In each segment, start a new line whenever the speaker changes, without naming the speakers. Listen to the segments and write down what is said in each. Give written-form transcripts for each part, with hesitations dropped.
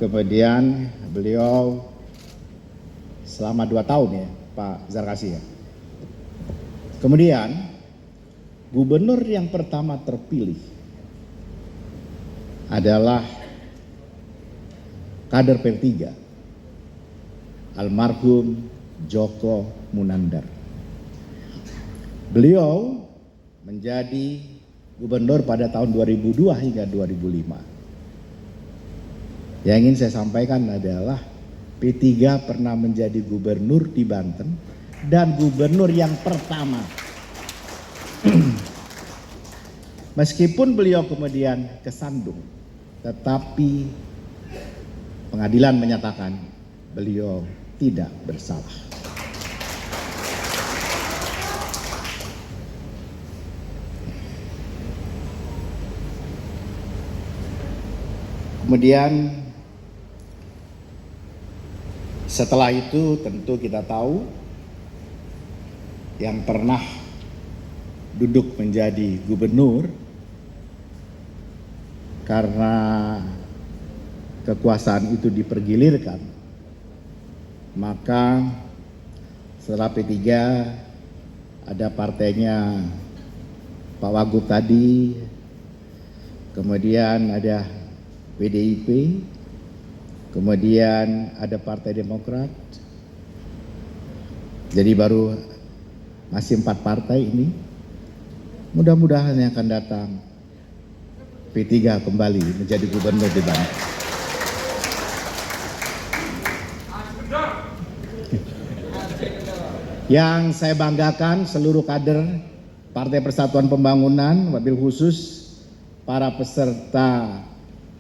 kemudian beliau selama 2 tahun ya Pak Zarkasi ya. Kemudian gubernur yang pertama terpilih adalah kader P3, almarhum Djoko Munandar. Beliau menjadi gubernur pada tahun 2002 hingga 2005. Yang ingin saya sampaikan adalah P3 pernah menjadi gubernur di Banten dan gubernur yang pertama. Meskipun beliau kemudian kesandung, tetapi pengadilan menyatakan beliau tidak bersalah. Kemudian setelah itu tentu kita tahu yang pernah duduk menjadi gubernur karena kekuasaan itu dipergilirkan, maka setelah P3 ada partainya Pak Wagub tadi, kemudian ada PDIP, kemudian ada Partai Demokrat. Jadi baru masih 4 partai ini. Mudah-mudahan yang akan datang P3 kembali menjadi gubernur di Banten. Yang saya banggakan seluruh kader Partai Persatuan Pembangunan, wabil khusus para peserta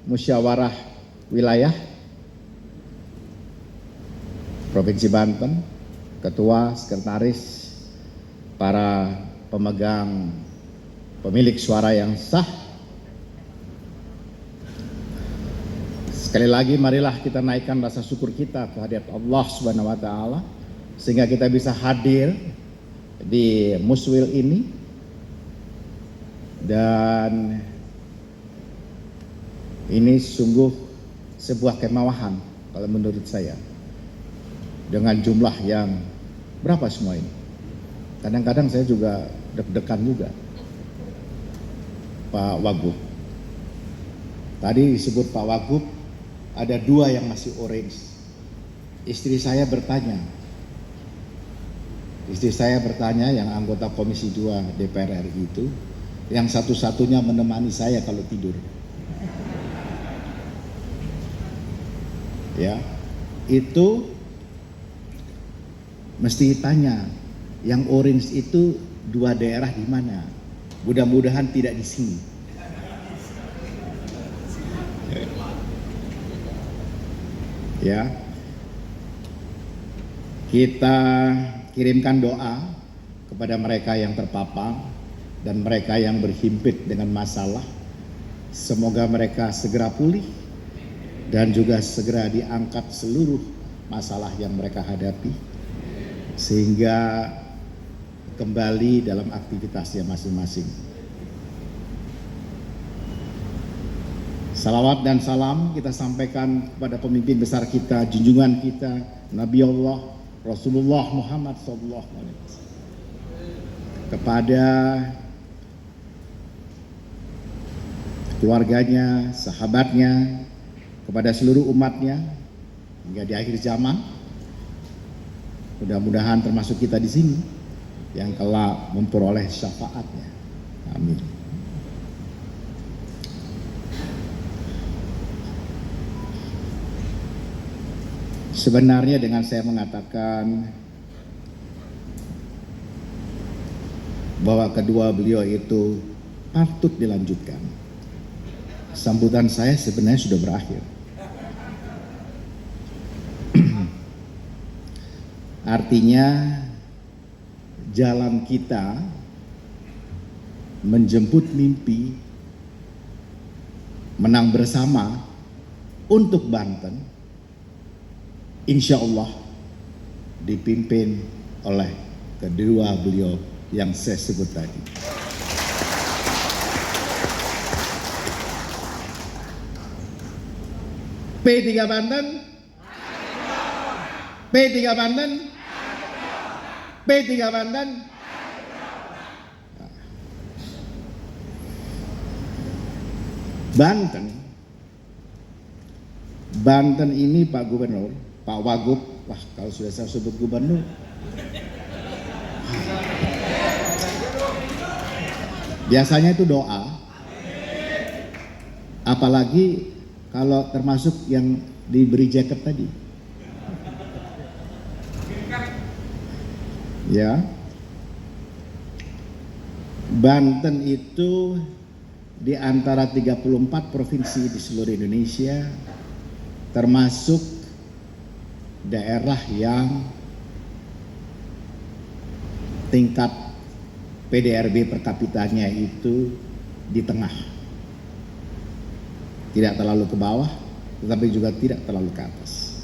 musyawarah wilayah Provinsi Banten, ketua, sekretaris, para pemegang pemilik suara yang sah. Sekali lagi marilah kita naikkan rasa syukur kita kehadirat Allah Subhanahu wa taala sehingga kita bisa hadir di Muswil ini, dan ini sungguh sebuah kemewahan kalau menurut saya dengan jumlah yang berapa semua ini. Kadang-kadang saya juga deg-degan juga. Pak Wagub. Tadi disebut Pak Wagub, ada 2 yang masih orange. Istri saya bertanya yang anggota Komisi 2 DPR RI itu, yang satu-satunya menemani saya kalau tidur. Ya, itu mesti tanya, yang orange itu 2 daerah di mana? Mudah-mudahan tidak di sini. Ya, kita kirimkan doa kepada mereka yang terpapar dan mereka yang berhimpit dengan masalah. Semoga mereka segera pulih dan juga segera diangkat seluruh masalah yang mereka hadapi sehingga kembali dalam aktivitasnya masing-masing. Salawat dan salam kita sampaikan kepada pemimpin besar kita, junjungan kita, Nabi Allah Rasulullah Muhammad SAW, kepada keluarganya, sahabatnya, kepada seluruh umatnya hingga di akhir zaman. Mudah-mudahan termasuk kita di sini yang kelak memperoleh syafaatnya. Amin. Sebenarnya dengan saya mengatakan bahwa kedua beliau itu patut dilanjutkan, sambutan saya sebenarnya sudah berakhir. Artinya jalan kita menjemput mimpi menang bersama untuk Banten, insya Allah dipimpin oleh kedua beliau yang saya sebut tadi. P3 Banten, P3 Banten, P3 Banten. Banten ini Pak Gubernur, Pak Wagub, wah kalau sudah saya sebut gubernur, biasanya itu doa, apalagi kalau termasuk yang diberi jaket tadi. Ya, Banten itu di antara 34 provinsi di seluruh Indonesia termasuk daerah yang tingkat PDRB per kapitanya itu di tengah. Tidak terlalu ke bawah, tetapi juga tidak terlalu ke atas.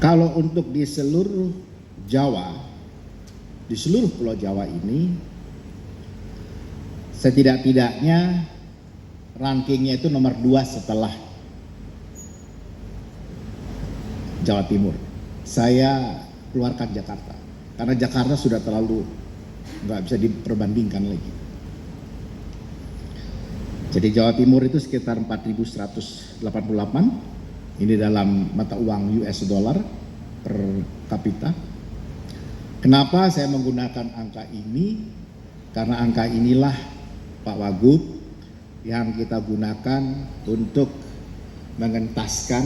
Kalau untuk di seluruh Jawa, di seluruh Pulau Jawa ini, setidak-tidaknya rankingnya itu nomor 2 setelah Jawa Timur. Saya keluarkan Jakarta, karena Jakarta sudah terlalu nggak bisa diperbandingkan lagi. Jadi Jawa Timur itu sekitar 4.188, ini dalam mata uang US dollar per kapita. Kenapa saya menggunakan angka ini? Karena angka inilah Pak Wagub yang kita gunakan untuk mengentaskan,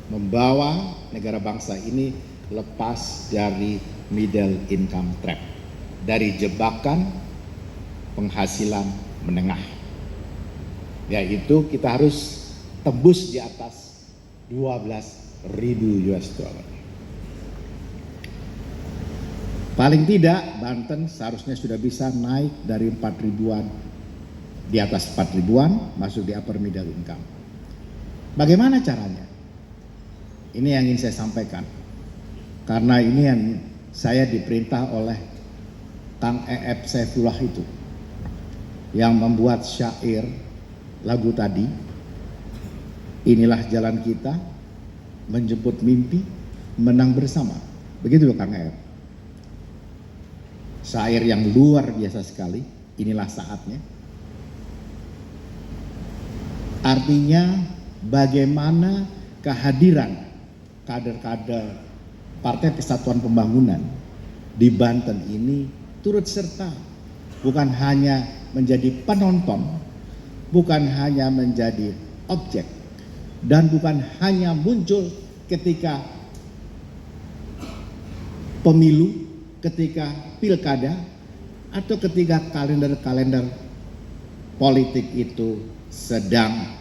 membawa negara bangsa ini lepas dari middle income trap, dari jebakan penghasilan menengah, yaitu kita harus tembus di atas 12.000 US dollar. Paling tidak Banten seharusnya sudah bisa naik dari 4.000-an, di atas 4.000-an, masuk di upper middle income. Bagaimana caranya? Ini yang ingin saya sampaikan. Karena ini yang saya diperintah oleh Kang E.F. Saifullah itu, yang membuat syair lagu tadi, inilah jalan kita, menjemput mimpi, menang bersama. Begitu loh Kang E.F. Syair yang luar biasa sekali, inilah saatnya. Artinya bagaimana kehadiran kader-kader Partai Persatuan Pembangunan di Banten ini turut serta, bukan hanya menjadi penonton, bukan hanya menjadi objek, dan bukan hanya muncul ketika pemilu, ketika pilkada, atau ketika kalender-kalender politik itu sedang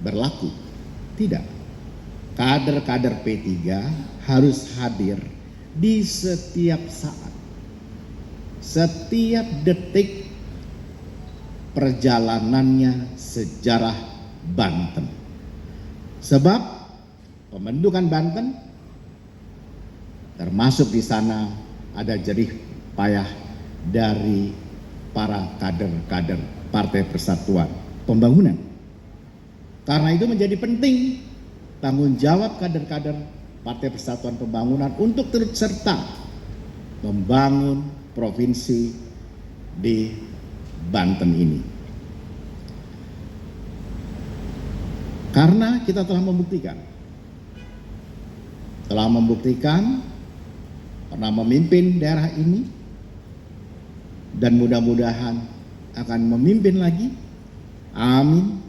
berlaku. Tidak. Kader-kader P3 harus hadir di setiap saat, setiap detik perjalanannya sejarah Banten. Sebab pembentukan Banten, termasuk di sana ada jerih payah dari para kader-kader Partai Persatuan Pembangunan. Karena itu menjadi penting tanggung jawab kader-kader Partai Persatuan Pembangunan untuk turut serta membangun provinsi di Banten ini. Karena kita telah membuktikan pernah memimpin daerah ini, dan mudah-mudahan akan memimpin lagi. Amin.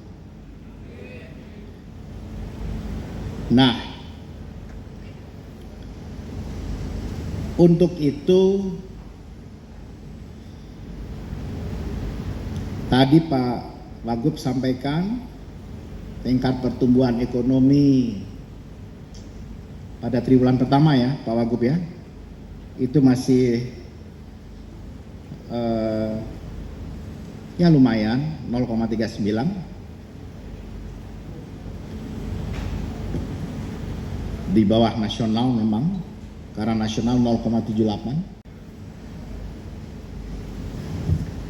Nah, untuk itu tadi Pak Wagub sampaikan tingkat pertumbuhan ekonomi pada triwulan pertama ya Pak Wagub ya, itu masih ya lumayan 0,39, di bawah nasional memang, karena nasional 0,78.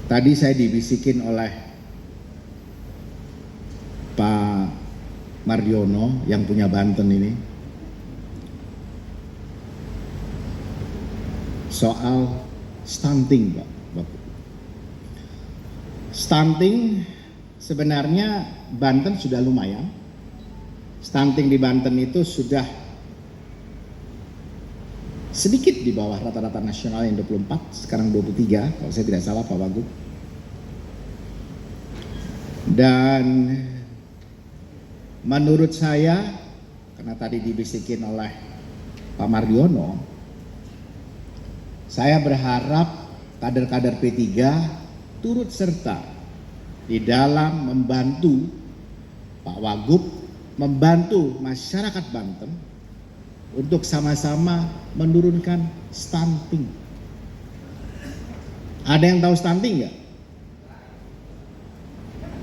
Tadi saya dibisikin oleh Mardiono yang punya Banten ini soal stunting, Pak. Stunting sebenarnya Banten sudah lumayan. Stunting di Banten itu sudah sedikit di bawah rata-rata nasional yang 24, sekarang 23 kalau saya tidak salah Pak Wagub. Dan menurut saya, karena tadi dibisikin oleh Pak Mardiono, saya berharap kader-kader P3 turut serta di dalam membantu Pak Wagub, membantu masyarakat Banten untuk sama-sama menurunkan stunting. Ada yang tahu stunting nggak?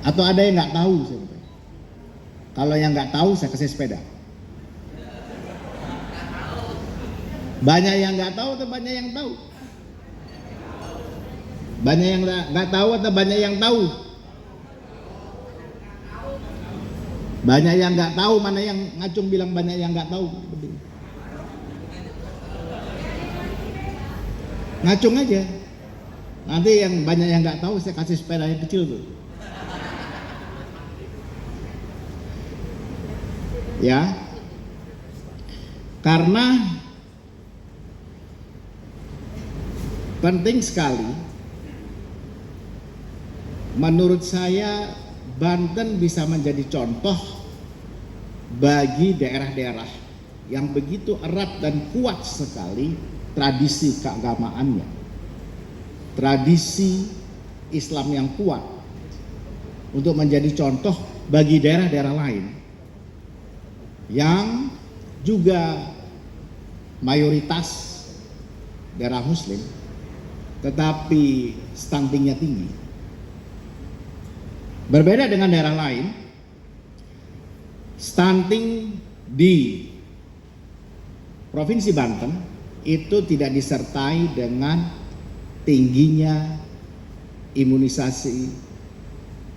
Atau ada yang nggak tahu? Kalau yang nggak tahu saya kasih sepeda. Banyak yang nggak tahu atau banyak yang tahu? Banyak yang nggak tahu atau banyak yang tahu? Banyak yang nggak tahu, mana yang ngacung bilang banyak yang nggak tahu? Ngacung aja. Nanti yang banyak yang nggak tahu saya kasih sepeda yang kecil tuh. Ya, karena penting sekali menurut saya Banten bisa menjadi contoh bagi daerah-daerah yang begitu erat dan kuat sekali tradisi keagamaannya, tradisi Islam yang kuat, untuk menjadi contoh bagi daerah-daerah lain yang juga mayoritas daerah Muslim tetapi stuntingnya tinggi. Berbeda dengan daerah lain, stunting di Provinsi Banten itu tidak disertai dengan tingginya imunisasi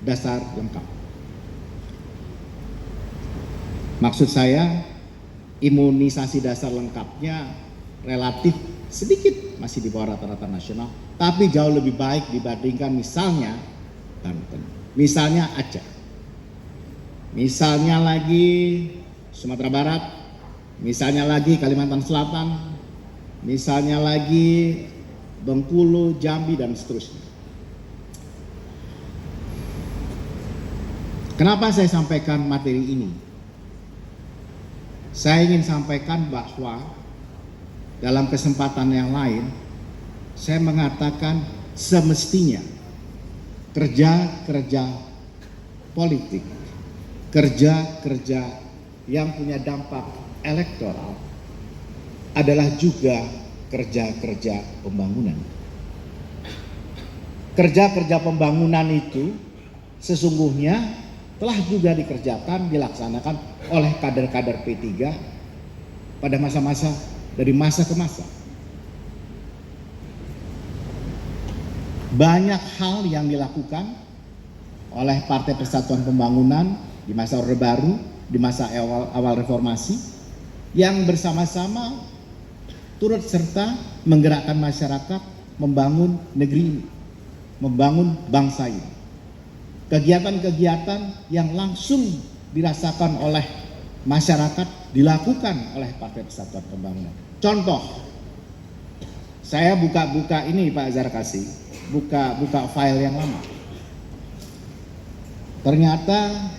dasar lengkap. Maksud saya, imunisasi dasar lengkapnya relatif sedikit masih di bawah rata-rata nasional, tapi jauh lebih baik dibandingkan misalnya Banten, misalnya Aceh, misalnya lagi Sumatera Barat, misalnya lagi Kalimantan Selatan, misalnya lagi Bengkulu, Jambi, dan seterusnya. Kenapa saya sampaikan materi ini? Saya ingin sampaikan bahwa dalam kesempatan yang lain, saya mengatakan semestinya kerja-kerja politik, kerja-kerja yang punya dampak elektoral adalah juga kerja-kerja pembangunan. Kerja-kerja pembangunan itu sesungguhnya telah juga dikerjakan, dilaksanakan oleh kader-kader P3 pada masa-masa, dari masa ke masa. Banyak hal yang dilakukan oleh Partai Persatuan Pembangunan di masa Orde Baru, di masa awal reformasi, yang bersama-sama turut serta menggerakkan masyarakat membangun negeri ini, membangun bangsa ini. Kegiatan-kegiatan yang langsung dirasakan oleh masyarakat dilakukan oleh Partai Persatuan Pembangunan. Contoh, saya buka-buka ini Pak Zarkasi, buka file yang lama. Ternyata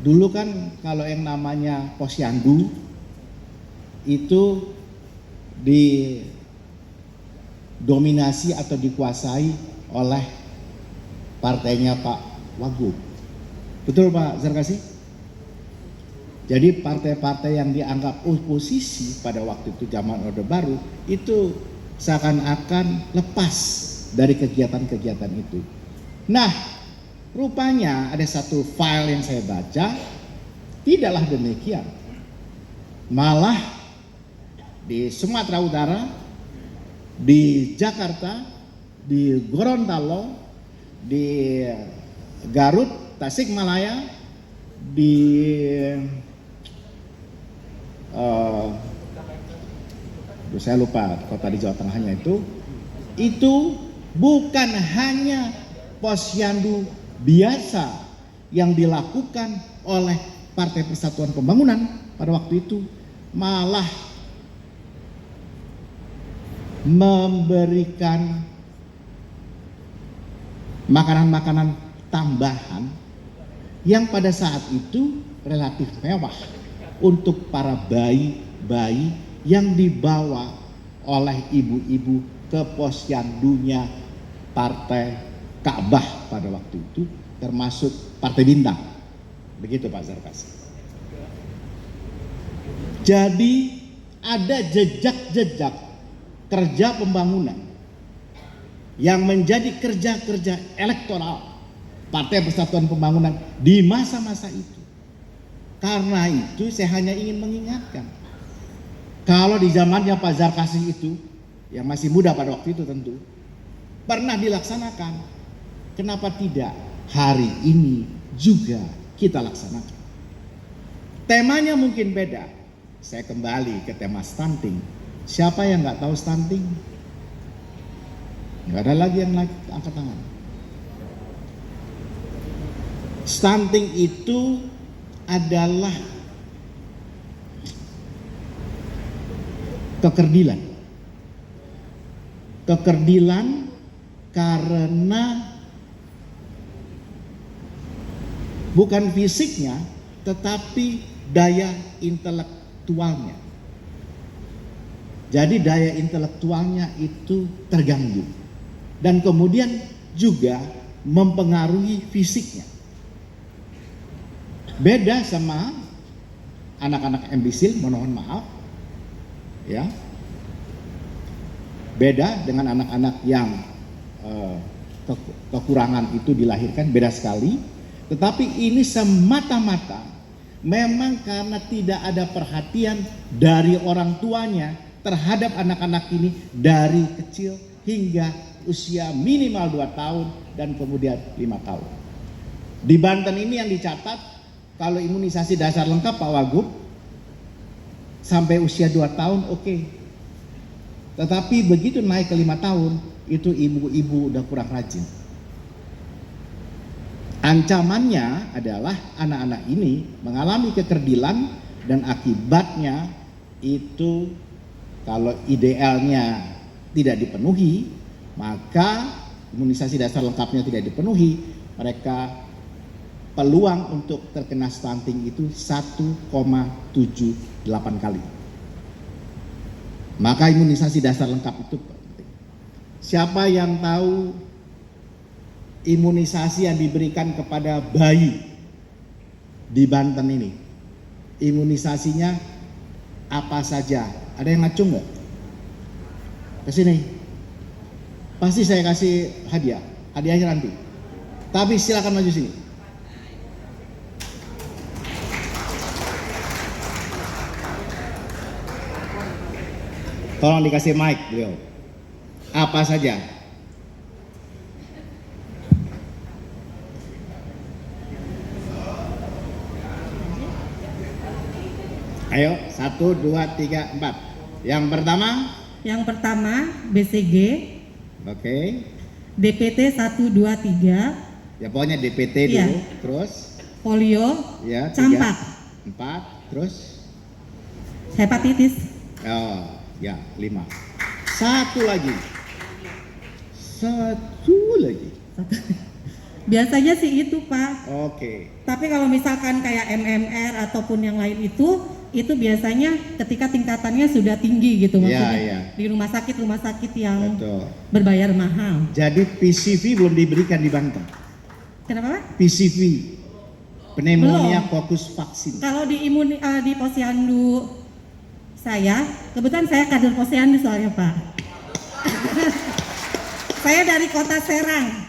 dulu kan kalau yang namanya Posyandu itu didominasi atau dikuasai oleh partainya Pak Wagub. Betul Pak Zarkasi? Jadi partai-partai yang dianggap oposisi pada waktu itu zaman Orde Baru itu seakan-akan lepas dari kegiatan-kegiatan itu. Nah, rupanya ada satu file yang saya baca, tidaklah demikian. Malah di Sumatera Utara, di Jakarta, di Gorontalo, di Garut, Tasikmalaya, di saya lupa kota di Jawa Tengahnya itu bukan hanya posyandu biasa yang dilakukan oleh Partai Persatuan Pembangunan pada waktu itu, malah memberikan makanan-makanan tambahan yang pada saat itu relatif mewah untuk para bayi-bayi yang dibawa oleh ibu-ibu ke posyandunya Partai Ka'bah pada waktu itu, termasuk Partai Bintang. Begitu Pak Zarkasi. Jadi ada jejak-jejak kerja pembangunan yang menjadi kerja-kerja elektoral Partai Persatuan Pembangunan di masa-masa itu. Karena itu saya hanya ingin mengingatkan, kalau di zamannya Pak Zarkasi itu, yang masih muda pada waktu itu tentu, pernah dilaksanakan, kenapa tidak hari ini juga kita laksanakan? Temanya mungkin beda. Saya kembali ke tema stunting. Siapa yang nggak tahu stunting? Nggak ada lagi yang angkat tangan. Stunting itu adalah kekerdilan. Kekerdilan karena bukan fisiknya, tetapi daya intelektualnya. Jadi daya intelektualnya itu terganggu. Dan kemudian juga mempengaruhi fisiknya. Beda sama anak-anak embisil, mohon maaf. Ya. Beda dengan anak-anak yang kekurangan itu dilahirkan, beda sekali. Tetapi ini semata-mata memang karena tidak ada perhatian dari orang tuanya terhadap anak-anak ini dari kecil hingga usia minimal 2 tahun dan kemudian 5 tahun. Di Banten ini yang dicatat, kalau imunisasi dasar lengkap Pak Wagub sampai usia 2 tahun oke. Tetapi begitu naik ke 5 tahun, itu ibu-ibu udah kurang rajin. Ancamannya adalah anak-anak ini mengalami kekerdilan dan akibatnya itu kalau idealnya tidak dipenuhi, maka imunisasi dasar lengkapnya tidak dipenuhi, mereka peluang untuk terkena stunting itu 1,78 kali. Maka imunisasi dasar lengkap itu penting. Siapa yang tahu imunisasi yang diberikan kepada bayi di Banten ini? Imunisasinya apa saja? Ada yang ngacung nggak? Kesini. Pasti saya kasih hadiah. Hadiahnya nanti. Tapi silakan maju sini. Tolong dikasih mic beliau. Apa saja? Ayo, 1, 2, 3, 4. Yang pertama?
Yang pertama BCG.
Oke.
DPT 1, 2, 3.
Ya pokoknya DPT dulu.
Iya.
Terus?
Polio.
Ya. 3,
campak.
4. Terus?
Hepatitis.
Oh, ya 5. Satu lagi.
Biasanya sih itu Pak.
Oke.
Tapi kalau misalkan kayak MMR ataupun yang lain itu biasanya ketika tingkatannya sudah tinggi gitu maksudnya.
Ya.
Di rumah sakit yang
Betul.
berbayar mahal.
Jadi PCV belum diberikan di Banten.
Kenapa Pak?
PCV, pneumonia
Belum.
fokus vaksin.
Kalau di posyandu saya, kebetulan saya kader posyandu soalnya Pak. Saya dari Kota Serang.